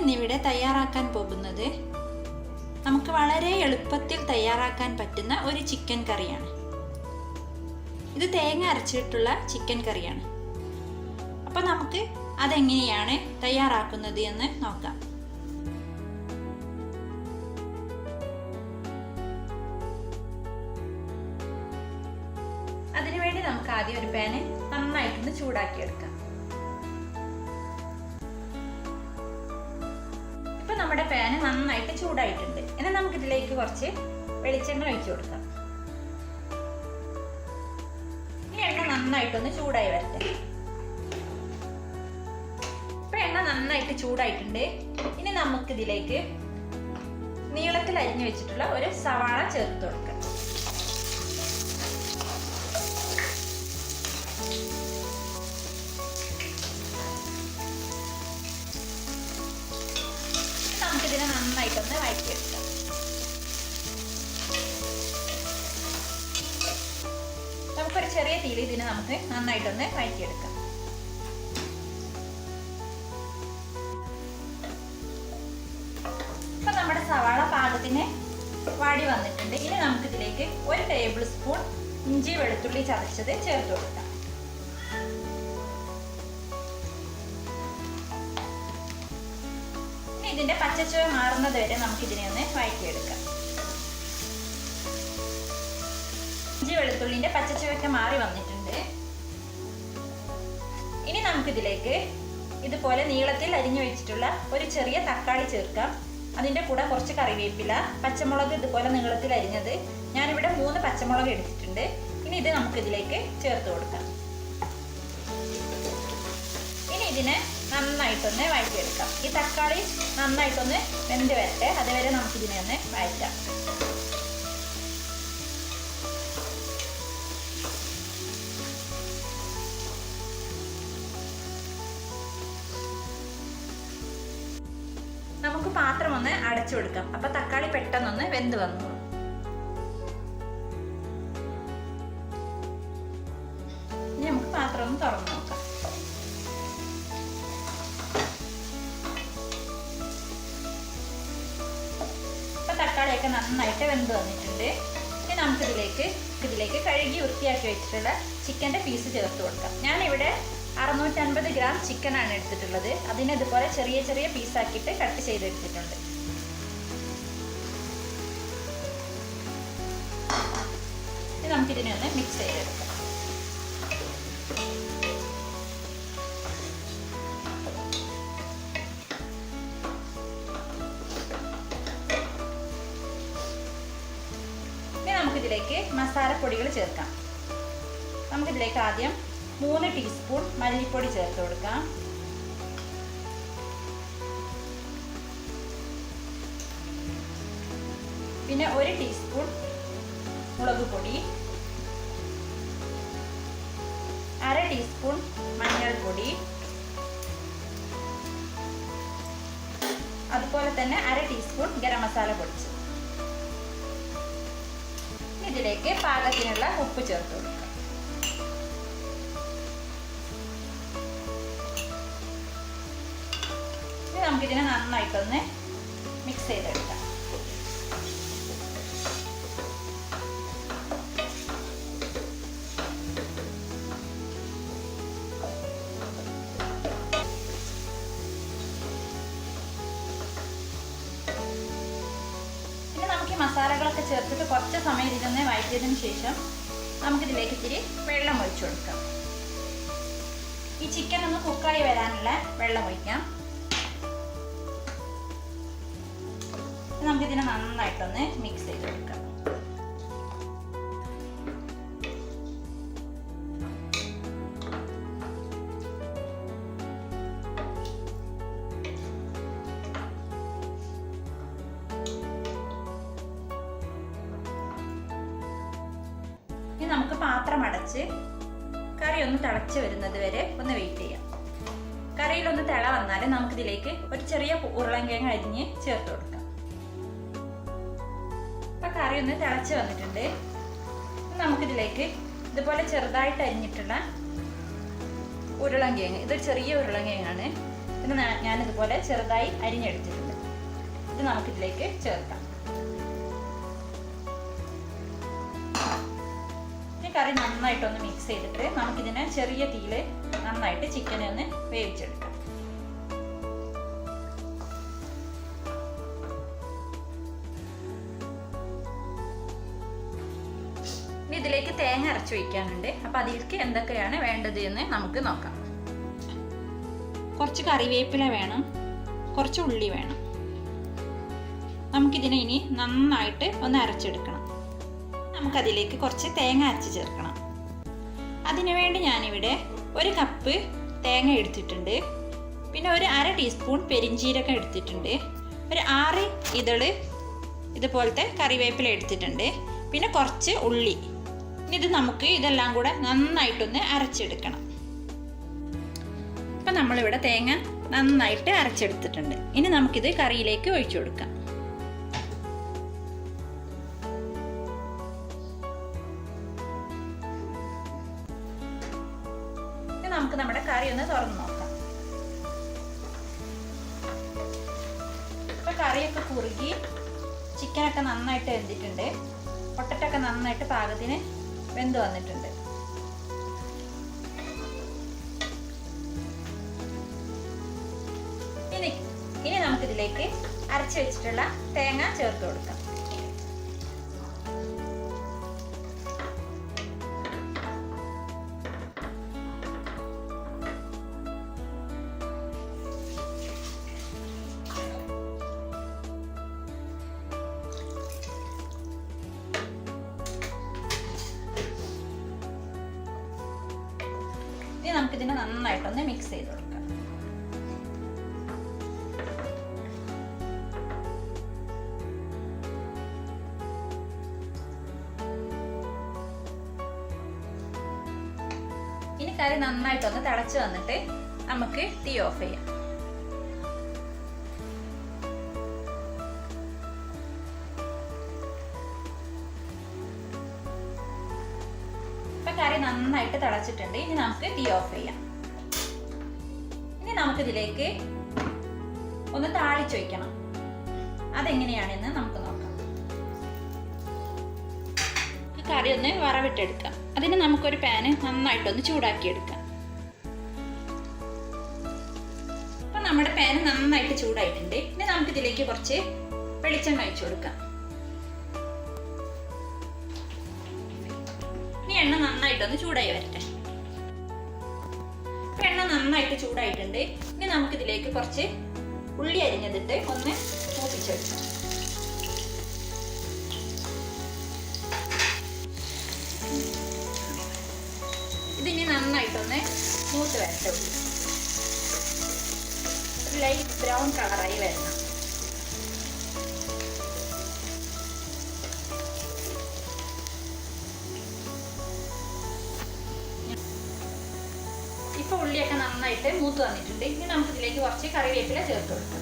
ഇന്നിവിടെ തയ്യാറാക്കാൻ പോകുന്നത് നമുക്ക് വളരെ എളുപ്പത്തിൽ തയ്യാറാക്കാൻ പറ്റുന്ന ഒരു ചിക്കൻ കറിയാണ്. ഇത് തേങ്ങ അരച്ചിട്ടുള്ള ചിക്കൻ കറിയാണ്. അപ്പോൾ നമുക്ക് അതെങ്ങനെയാണ് തയ്യാറാക്കുന്നത് എന്ന് നോക്കാം. അതിനുവേണ്ടി നമുക്ക് ആദ്യം ഒരു പാന് നന്നായിട്ടൊന്ന് ചൂടാക്കിയെടുക്കാം. ഇപ്പൊ നമ്മുടെ പാന് നന്നായിട്ട് ചൂടായിട്ടുണ്ട്. ഇനി നമുക്ക് ഇതിലേക്ക് കുറച്ച് വെളിച്ചെണ്ണ ഒഴിച്ചു കൊടുക്കാം. ഈ എണ്ണ നന്നായിട്ടൊന്ന് ചൂടായി വരട്ടെ. ഇപ്പൊ എണ്ണ നന്നായിട്ട് ചൂടായിട്ടുണ്ട്. ഇനി നമുക്ക് ഇതിലേക്ക് നീളത്തിൽ അരിഞ്ഞു വെച്ചിട്ടുള്ള ഒരു സവാള ചേർത്ത് കൊടുക്കാം. നമുക്കിതിനെ നന്നായിട്ടൊന്ന് വഴറ്റിയെടുക്കാം. നമുക്കൊരു ചെറിയ തീയിൽ ഇതിനെ നമുക്ക് നന്നായിട്ടൊന്ന് വഴറ്റിയെടുക്കാം. ഇപ്പൊ നമ്മുടെ സവാള പാകത്തിന് വാടി വന്നിട്ടുണ്ട്. ഇനി നമുക്കിതിലേക്ക് 1 ടേബിൾ സ്പൂൺ ഇഞ്ചി വെളുത്തുള്ളി ചതച്ചത് ചേർത്ത് കൊടുക്കാം. ഇതിന്റെ പച്ചച്ചുവ മാറുന്നത് വരെ നമുക്ക് ഇതിനെ ഒന്ന് വഴറ്റിയെടുക്കാം. ഇഞ്ചി വെളുത്തുള്ളിന്റെ പച്ചച്ചുവയൊക്കെ മാറി വന്നിട്ടുണ്ട്. ഇനി നമുക്കിതിലേക്ക് ഇതുപോലെ നീളത്തിൽ അരിഞ്ഞു വെച്ചിട്ടുള്ള ഒരു ചെറിയ തക്കാളി ചേർക്കാം. അതിന്റെ കൂടെ കുറച്ച് കറിവേപ്പില, പച്ചമുളക് ഇതുപോലെ നീളത്തിൽ അരിഞ്ഞത്, ഞാനിവിടെ 3 പച്ചമുളക് എടുത്തിട്ടുണ്ട്. ഇനി ഇത് നമുക്കിതിലേക്ക് ചേർത്ത് കൊടുക്കാം. ഇനി ഇതിനെ നന്നായിട്ടൊന്ന് വഴറ്റിയെടുക്കാം. ഈ തക്കാളി നന്നായിട്ടൊന്ന് വെന്ത് വരട്ടെ. അതുവരെ നമുക്കിതിനെ ഒന്ന് വഴറ്റാം. നമുക്ക് പാത്രം ഒന്ന് അടച്ചു കൊടുക്കാം. അപ്പൊ തക്കാളി പെട്ടെന്നൊന്ന് വെന്ത് വന്നു. ഇനി നമുക്ക് പാത്രം ഒന്ന് തുറന്നു നോക്കാം. തക്കാളിയൊക്കെ നന്നായിട്ട് വെന്ത് വന്നിട്ടുണ്ട്. ഇനി നമുക്കിതിലേക്ക് കഴുകി വൃത്തിയാക്കി വെച്ചിട്ടുള്ള ചിക്കൻ്റെ പീസ് ചേർത്ത് കൊടുക്കാം. ഞാനിവിടെ 650 ഗ്രാം ചിക്കനാണ് എടുത്തിട്ടുള്ളത്. അതിനെ ഇതുപോലെ ചെറിയ ചെറിയ പീസാക്കിയിട്ട് കട്ട് ചെയ്തെടുത്തിട്ടുണ്ട്. ഇനി നമുക്കിതിനെ ഒന്ന് മിക്സ് ചെയ്തെടുക്കാം. നമുക്കിതിലേക്ക് മസാലപ്പൊടികൾ ചേർക്കാം. നമുക്കിതിലേക്ക് ആദ്യം 3 ടീസ്പൂൺ മല്ലിപ്പൊടി ചേർത്ത് കൊടുക്കാം. പിന്നെ 1 ടീസ്പൂൺ മുളക് പൊടി, 1/2 ടീസ്പൂൺ മഞ്ഞൾപ്പൊടി, അതുപോലെ തന്നെ 1/2 ടീസ്പൂൺ ഗരം മസാല പൊടിച്ചത്. ഇതിലേക്ക് പാകത്തിനുള്ള ഉപ്പ് ചേർത്ത് കൊടുക്കാം. ഇനി നമുക്കിതിനെ നന്നായിട്ടൊന്ന് മിക്സ് ചെയ്തെടുക്കാം. മസാലകളൊക്കെ ചേർത്തിട്ട് കുറച്ച് സമയം ഇതിനൊന്ന് വഴറ്റിയതിന് ശേഷം നമുക്കിതിലേക്ക് ഇത്തിരി വെള്ളം ഒഴിച്ചു കൊടുക്കാം. ഈ ചിക്കൻ ഒന്ന് കുക്കായി വരാനുള്ള വെള്ളം ഒഴിക്കാം. നമുക്കിതിനെ നന്നായിട്ടൊന്ന് മിക്സ് ചെയ്ത് കൊടുക്കാം. നമുക്ക് പാത്രം അടച്ച് കറി ഒന്ന് തിളച്ച് വരുന്നത് വരെ ഒന്ന് വെയിറ്റ് ചെയ്യാം. കറിയിലൊന്ന് തിള വന്നാൽ നമുക്കിതിലേക്ക് ഒരു ചെറിയ ഉരുളൻകിഴങ്ങ് അരിഞ്ഞ് ചേർത്ത് കൊടുക്കാം. ഇപ്പം കറി ഒന്ന് തിളച്ച് വന്നിട്ടുണ്ട്. നമുക്കിതിലേക്ക് ഇതുപോലെ ചെറുതായിട്ട് അരിഞ്ഞിട്ടുള്ള ഉരുളൻകിഴങ്ങ്, ഇതൊരു ചെറിയ ഉരുളൻകിഴങ്ങാണ്, ഇത് ഞാനിതുപോലെ ചെറുതായി അരിഞ്ഞെടുത്തിട്ടുണ്ട്. ഇത് നമുക്കിതിലേക്ക് ചേർക്കാം. ഈ കറി നന്നായിട്ടൊന്ന് മിക്സ് ചെയ്തിട്ട് നമുക്കിതിനെ ചെറിയ തീയിൽ നന്നായിട്ട് ചിക്കനെ ഒന്ന് വേവിച്ചെടുക്കാം. ഇതിലേക്ക് തേങ്ങ അരച്ച് വയ്ക്കാനുണ്ട്. അപ്പം അതിലേക്ക് എന്തൊക്കെയാണ് വേണ്ടത് എന്ന് നമുക്ക് നോക്കാം. കുറച്ച് കറിവേപ്പില വേണം, കുറച്ച് ഉള്ളി വേണം. നമുക്കിതിനെ ഇനി നന്നായിട്ട് ഒന്ന് അരച്ചെടുക്കണം. നമുക്കതിലേക്ക് കുറച്ച് തേങ്ങ അരച്ച് ചേർക്കണം. അതിനുവേണ്ടി ഞാനിവിടെ 1 കപ്പ് തേങ്ങ എടുത്തിട്ടുണ്ട്. പിന്നെ ഒരു 1/2 ടീസ്പൂൺ പെരിഞ്ജീരകം എടുത്തിട്ടുണ്ട്. ഒരു 6 ഇതള് ഇതുപോലത്തെ കറിവേപ്പില എടുത്തിട്ടുണ്ട്. പിന്നെ കുറച്ച് ഉള്ളി. ഇത് നമുക്ക് ഇതെല്ലാം കൂടെ നന്നായിട്ടൊന്ന് അരച്ചെടുക്കണം. അപ്പം നമ്മളിവിടെ തേങ്ങ നന്നായിട്ട് അരച്ചെടുത്തിട്ടുണ്ട്. ഇനി നമുക്കിത് കറിയിലേക്ക് ഒഴിച്ചു കൊടുക്കാം. നമുക്ക് നമ്മുടെ കറി ഒന്ന് തുറന്ന് നോക്കാം. ഇപ്പം കറിയൊക്കെ കുറുകി ചിക്കനൊക്കെ നന്നായിട്ട് വെന്തിട്ടുണ്ട്. പൊട്ടറ്റൊക്കെ നന്നായിട്ട് പാകത്തിന് വെന്ത് വന്നിട്ടുണ്ട്. ഇനി നമുക്കിതിലേക്ക് അരച്ച് വെച്ചിട്ടുള്ള തേങ്ങ ചേർത്ത് കൊടുക്കാം. ഇനി നമുക്കിതിനെ നന്നായിട്ടൊന്ന് മിക്സ് ചെയ്ത് കൊടുക്കാം. ഇനി കറി നന്നായിട്ടൊന്ന് തിളച്ച് വന്നിട്ട് നമുക്ക് തീ ഓഫ് ചെയ്യാം. കറി നന്നായിട്ട് തിളച്ചിട്ടുണ്ട്. ഇനി നമുക്ക് തീ ഓഫ് ചെയ്യാം. ഇനി നമുക്കിതിലേക്ക് ഒന്ന് താളിച്ച് വയ്ക്കണം. അതെങ്ങനെയാണെന്ന് നമുക്ക് നോക്കാം. കറി ഒന്ന് വറവിട്ടെടുക്കാം. അതിന് നമുക്കൊരു പാന് നന്നായിട്ടൊന്ന് ചൂടാക്കിയെടുക്കാം. അപ്പം നമ്മുടെ പാന് നന്നായിട്ട് ചൂടായിട്ടുണ്ട്. ഇനി നമുക്കിതിലേക്ക് കുറച്ച് വെളിച്ചെണ്ണ ഒഴിച്ചു കൊടുക്കാം. എണ്ണ നന്നായിട്ടൊന്ന് ചൂടായി വരട്ടെ. എണ്ണ നന്നായിട്ട് ചൂടായിട്ടുണ്ട്. ഇനി നമുക്കിതിലേക്ക് കുറച്ച് ഉള്ളി അരിഞ്ഞതിട്ട് ഒന്ന് മൂപ്പിച്ചെടുക്കാം. ഇതിനി നന്നായിട്ടൊന്ന് മൂത്ത് വരട്ടെ. ഉള്ളി ലൈറ്റ് ബ്രൗൺ കളറായി വരണം. ഇപ്പൊ ഉള്ളിയൊക്കെ നന്നായിട്ട് മൂത്ത് വന്നിട്ടുണ്ട്. ഇനി നമുക്ക് ഇതിലേക്ക് കുറച്ച് കറിവേപ്പില ചേർത്ത് കൊടുക്കാം.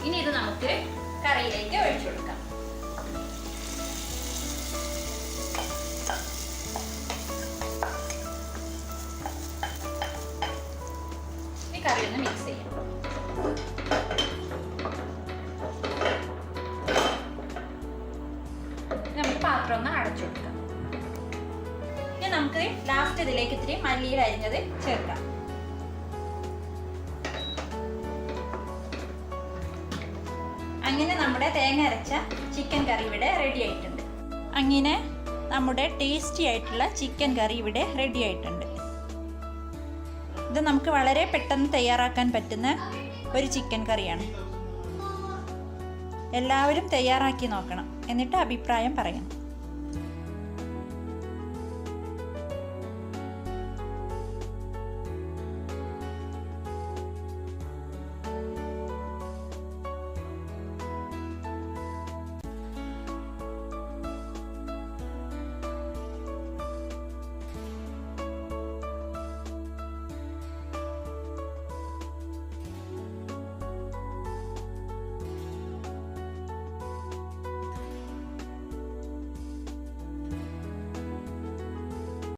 ഇനി ഇത് നമുക്ക് കറിയിലേക്ക് ഒഴിച്ചു കൊടുക്കാം. ഈ കറി ഒന്ന് മിക്സ് ചെയ്യാം. പാത്രം ഒന്ന് അടച്ചു കൊടുക്കാം. ഇനി നമുക്ക് ലാസ്റ്റ് ഇതിലേക്ക് ഇത്തിരി മല്ലിയില അരിഞ്ഞത് ചേർക്കാം. അങ്ങനെ നമ്മുടെ തേങ്ങ അരച്ച ചിക്കൻ കറി ഇവിടെ റെഡി ആയിട്ടുണ്ട്. അങ്ങനെ നമ്മുടെ ടേസ്റ്റി ആയിട്ടുള്ള ചിക്കൻ കറി ഇവിടെ റെഡി ആയിട്ടുണ്ട്. ഇത് നമുക്ക് വളരെ പെട്ടെന്ന് തയ്യാറാക്കാൻ പറ്റുന്ന ഒരു ചിക്കൻ കറിയാണ്. എല്ലാവരും തയ്യാറാക്കി നോക്കണം. എന്നിട്ട് അഭിപ്രായം പറയണം.